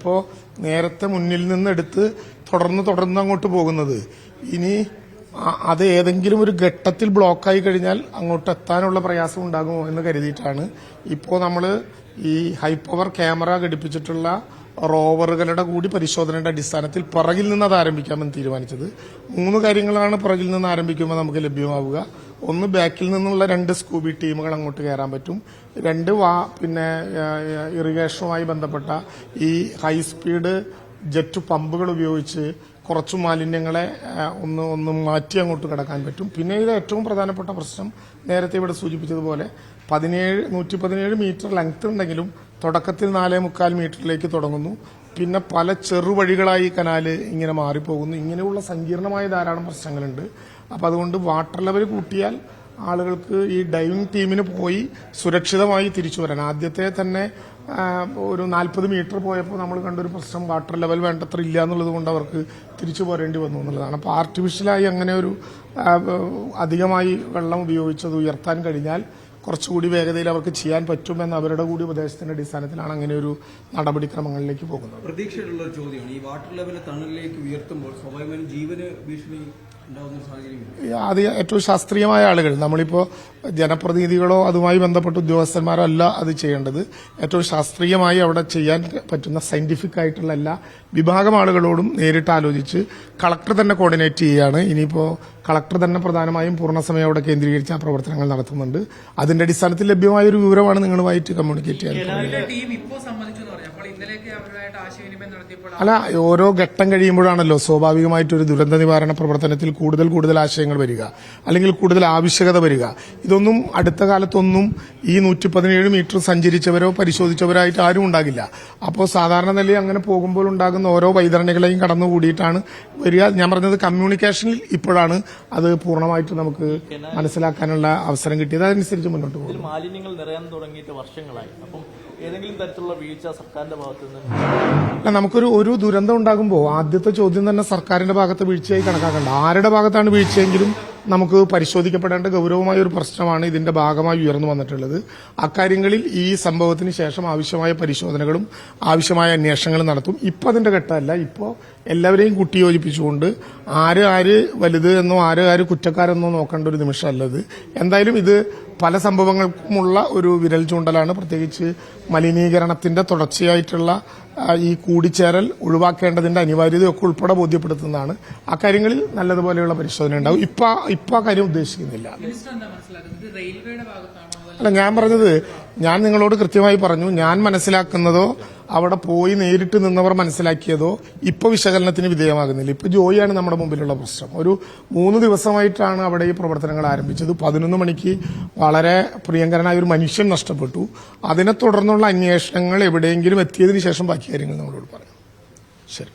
ഇപ്പോൾ നേരത്തെ മുന്നിൽ നിന്നെടുത്ത് തുടർന്ന് അങ്ങോട്ട് പോകുന്നത് ഇനി അത് ഏതെങ്കിലും ഒരു ഘട്ടത്തിൽ ബ്ലോക്കായി കഴിഞ്ഞാൽ അങ്ങോട്ട് എത്താനുള്ള പ്രയാസം ഉണ്ടാകുമോ എന്ന് കരുതിയിട്ടാണ് ഇപ്പോൾ നമ്മൾ ഈ ഹൈ പവർ ക്യാമറ ഘടിപ്പിച്ചിട്ടുള്ള റോവറുകളുടെ കൂടി പരിശോധനയുടെ അടിസ്ഥാനത്തിൽ പുറകിൽ നിന്ന് അത് ആരംഭിക്കാമെന്ന് തീരുമാനിച്ചത്. 3 കാര്യങ്ങളാണ് പുറകിൽ നിന്ന് ആരംഭിക്കുമ്പോൾ നമുക്ക് ലഭ്യമാവുക. ഒന്ന്, ബാക്കിൽ നിന്നുള്ള 2 സ്കൂബി ടീമുകൾ അങ്ങോട്ട് കയറാൻ പറ്റും. 2 പിന്നെ ഇറിഗേഷനുമായി ബന്ധപ്പെട്ട ഈ ഹൈസ്പീഡ് ജെറ്റ് പമ്പുകൾ ഉപയോഗിച്ച് കുറച്ചു മാലിന്യങ്ങളെ ഒന്ന് മാറ്റി അങ്ങോട്ട് കടക്കാൻ പറ്റും. പിന്നെ ഇത് ഏറ്റവും പ്രധാനപ്പെട്ട പ്രശ്നം, നേരത്തെ ഇവിടെ സൂചിപ്പിച്ചതുപോലെ 117 മീറ്റർ ലെങ്ത് ഉണ്ടെങ്കിലും തുടക്കത്തിൽ 4.25 മീറ്ററിലേക്ക് തുടങ്ങുന്നു. പിന്നെ പല ചെറുവഴികളായി കനാല് ഇങ്ങനെ മാറിപ്പോകുന്നു. ഇങ്ങനെയുള്ള സങ്കീർണമായ ധാരാളം പ്രശ്നങ്ങളുണ്ട്. അപ്പം അതുകൊണ്ട് വാട്ടർ ലെവൽ കൂട്ടിയാൽ ആളുകൾക്ക് ഈ ഡൈവിംഗ് ടീമിന് പോയി സുരക്ഷിതമായി തിരിച്ചു വരാൻ, ആദ്യത്തെ തന്നെ ഒരു 40 മീറ്റർ പോയപ്പോൾ നമ്മൾ കണ്ടൊരു പ്രശ്നം, വാട്ടർ ലെവൽ വേണ്ടത്ര ഇല്ല എന്നുള്ളത് കൊണ്ട് അവർക്ക് തിരിച്ചു പോരേണ്ടി വന്നു എന്നുള്ളതാണ്. അപ്പോൾ ആർട്ടിഫിഷ്യലായി അങ്ങനെ ഒരു അധികമായി വെള്ളം ഉപയോഗിച്ചത് ഉയർത്താൻ കഴിഞ്ഞാൽ കുറച്ചുകൂടി വേഗതയിൽ അവർക്ക് ചെയ്യാൻ പറ്റുമെന്ന് അവരുടെ കൂടി ഉപദേശത്തിന്റെ അടിസ്ഥാനത്തിലാണ് അങ്ങനെ ഒരു നടപടിക്രമങ്ങളിലേക്ക് പോകുന്നത്. പ്രതീക്ഷയുള്ള ഒരു ചോദ്യമാണ്, ഈ വാട്ടർ ലെവൽ തണലിലേക്ക് ഉയർത്തുമ്പോൾ സ്വാഭാവികമായും ജീവന് ഭീഷണി ഉണ്ടാവുന്ന സാഹചര്യം. അത് ഏറ്റവും ശാസ്ത്രീയമായ ആളുകൾ, നമ്മളിപ്പോൾ ജനപ്രതിനിധികളോ അതുമായി ബന്ധപ്പെട്ട ഉദ്യോഗസ്ഥന്മാരോ അല്ല അത് ചെയ്യേണ്ടത്. ഏറ്റവും ശാസ്ത്രീയമായി അവിടെ ചെയ്യാൻ പറ്റുന്ന സയന്റിഫിക് ആയിട്ടുള്ള എല്ലാ വിഭാഗം ആളുകളോടും നേരിട്ട് ആലോചിച്ച് കളക്ടർ തന്നെ കോർഡിനേറ്റ് ചെയ്യുകയാണ്. ഇനിയിപ്പോൾ കളക്ടർ തന്നെ പ്രധാനമായും പൂർണ്ണസമയം അവിടെ കേന്ദ്രീകരിച്ച് ആ പ്രവർത്തനങ്ങൾ നടത്തുന്നുണ്ട്. അതിന്റെ അടിസ്ഥാനത്തിൽ ലഭ്യമായ ഒരു വിവരമാണ് നിങ്ങളുമായിട്ട് കമ്മ്യൂണിക്കേറ്റ് ചെയ്യാൻ. അല്ല, ഓരോ ഘട്ടം കഴിയുമ്പോഴാണല്ലോ സ്വാഭാവികമായിട്ടൊരു ദുരന്ത നിവാരണ പ്രവർത്തനത്തിൽ കൂടുതൽ ആശയങ്ങൾ വരിക, അല്ലെങ്കിൽ കൂടുതൽ ആവശ്യകത വരിക. ഇതൊന്നും അടുത്ത കാലത്തൊന്നും ഈ 117 മീറ്റർ സഞ്ചരിച്ചവരോ പരിശോധിച്ചവരായിട്ട് ആരും ഉണ്ടാകില്ല. അപ്പോൾ സാധാരണ നിലയിൽ അങ്ങനെ പോകുമ്പോൾ ഉണ്ടാകുന്ന ഓരോ വൈതരണികളെയും കടന്നുകൂടിയിട്ടാണ് വരിക. ഞാൻ പറഞ്ഞത് കമ്മ്യൂണിക്കേഷനിൽ ഇപ്പോഴാണ് അത് പൂർണ്ണമായിട്ട് നമുക്ക് മനസ്സിലാക്കാനുള്ള അവസരം കിട്ടിയത്. അതനുസരിച്ച് മുന്നോട്ട് പോകും. മാലിന്യങ്ങൾ നിറയാൻ തുടങ്ങിയിട്ട് വർഷങ്ങളായി. അപ്പം ഏതെങ്കിലും തരത്തിലുള്ള വീഴ്ച സർക്കാരിന്റെ ഭാഗത്ത് നിന്ന്? നമുക്കൊരു ദുരന്തം ഉണ്ടാകുമ്പോൾ ആദ്യത്തെ ചോദ്യം തന്നെ സർക്കാരിന്റെ ഭാഗത്ത് വീഴ്ചയായി കണക്കാക്കണ്ട. ആരുടെ ഭാഗത്താണ് വീഴ്ചയെങ്കിലും നമുക്ക് പരിശോധിക്കപ്പെടേണ്ട ഗൗരവമായ ഒരു പ്രശ്നമാണ് ഇതിന്റെ ഭാഗമായി ഉയർന്നു വന്നിട്ടുള്ളത്. അക്കാര്യങ്ങളിൽ ഈ സംഭവത്തിന് ശേഷം ആവശ്യമായ പരിശോധനകളും ആവശ്യമായ അന്വേഷണങ്ങളും നടത്തും. ഇപ്പോൾ അതിന്റെ ഘട്ടമല്ല. ഇപ്പോൾ എല്ലാവരെയും കൂട്ടിയോജിപ്പിച്ചുകൊണ്ട് ആര് വലുത് എന്നോ ആര് കുറ്റക്കാരെന്നോ നോക്കേണ്ട ഒരു നിമിഷമല്ലത്. എന്തായാലും ഇത് പല സംഭവങ്ങൾക്കുമുള്ള ഒരു വിരൽ ചൂണ്ടലാണ്. പ്രത്യേകിച്ച് മലിനീകരണത്തിന്റെ തുടർച്ചയായിട്ടുള്ള ഈ കൂടിച്ചേരൽ ഒഴിവാക്കേണ്ടതിന്റെ അനിവാര്യതയൊക്കെ ഉൾപ്പെടെ ബോധ്യപ്പെടുത്തുന്നതാണ്. അക്കാര്യങ്ങളിൽ നല്ലതുപോലെയുള്ള പരിശോധന ഉണ്ടാവും. ഇപ്പൊ ആ കാര്യം ഉദ്ദേശിക്കുന്നില്ല. അല്ല, ഞാൻ പറഞ്ഞത്, ഞാൻ നിങ്ങളോട് കൃത്യമായി പറഞ്ഞു. ഞാൻ മനസ്സിലാക്കുന്നതോ അവിടെ പോയി നേരിട്ട് നിന്നവർ മനസ്സിലാക്കിയതോ ഇപ്പൊ വിശകലനത്തിന് വിധേയമാകുന്നില്ല. ഇപ്പൊ ജോയിയാണ് നമ്മുടെ മുമ്പിലുള്ള പ്രശ്നം. ഒരു 3 ദിവസമായിട്ടാണ് അവിടെ ഈ പ്രവർത്തനങ്ങൾ ആരംഭിച്ചത്. 11 മണിക്ക് വളരെ പ്രിയങ്കരനായ ഒരു മനുഷ്യൻ നഷ്ടപ്പെട്ടു. അതിനെ തുടർന്നുള്ള അന്വേഷണങ്ങൾ എവിടെയെങ്കിലും എത്തിയതിനു ശേഷം ബാക്കി കാര്യങ്ങൾ നമ്മളോട് പറയാം. ശരി.